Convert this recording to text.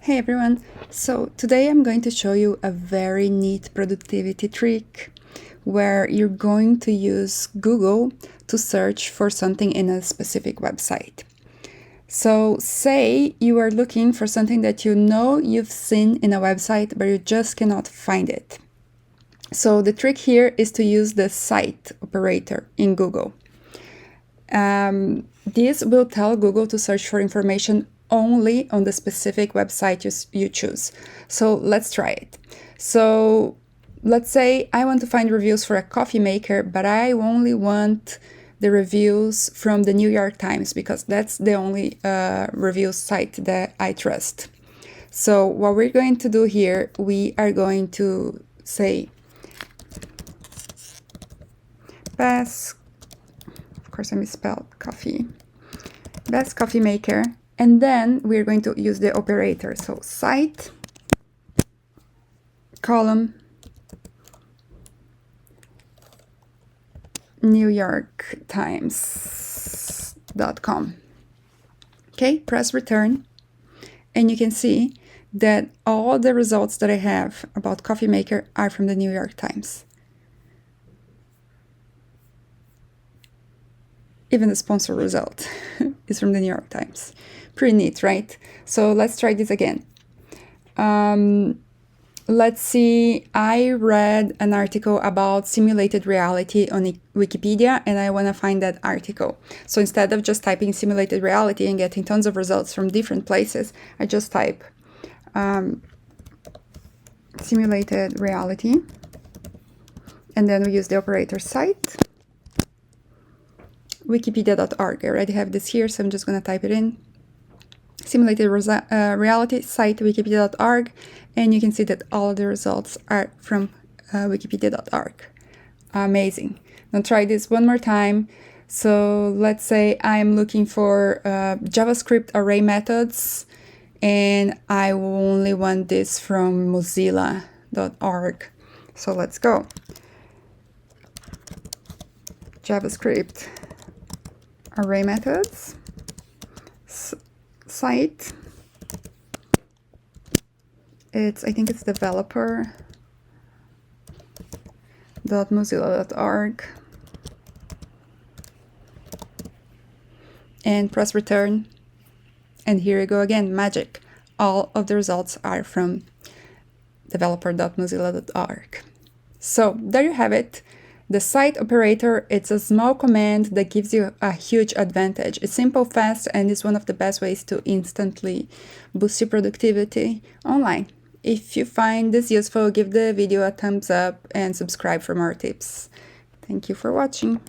Hey everyone! So today I'm going to show you a very neat productivity trick where you're going to use Google to search for something in a specific website. So say you are looking for something that you know you've seen in a website but you just cannot find it. So the trick here is to use the cite operator in Google. This will tell Google to search for information only on the specific website you choose. So let's try it. So let's say I want to find reviews for a coffee maker, but I only want the reviews from the New York Times because that's the only review site that I trust. So what we're going to do here, we are going to say best, of course I misspelled coffee, best coffee maker, and then we're going to use the operator. So cite, column, NewYorkTimes.com. Okay, press return, and you can see that all the results that I have about coffee maker are from the New York Times. Even the sponsor result is from the New York Times. Pretty neat, right? So let's try this again. Let's see, I read an article about simulated reality on Wikipedia and I want to find that article. So instead of just typing simulated reality and getting tons of results from different places, I just type simulated reality, and then we use the operator cite. Wikipedia.org. I already have this here, so I'm just going to type it in. Simulated reality site wikipedia.org, and you can see that all of the results are from wikipedia.org. Amazing. Now try this one more time. So let's say I'm looking for JavaScript array methods, and I only want this from mozilla.org. So let's go. JavaScript array methods, site, I think it's developer.mozilla.org, and press return, and here you go again, magic. All of the results are from developer.mozilla.org. So there you have it. The cite operator, it's a small command that gives you a huge advantage. It's simple, fast, and it's one of the best ways to instantly boost your productivity online. If you find this useful, give the video a thumbs up and subscribe for more tips. Thank you for watching.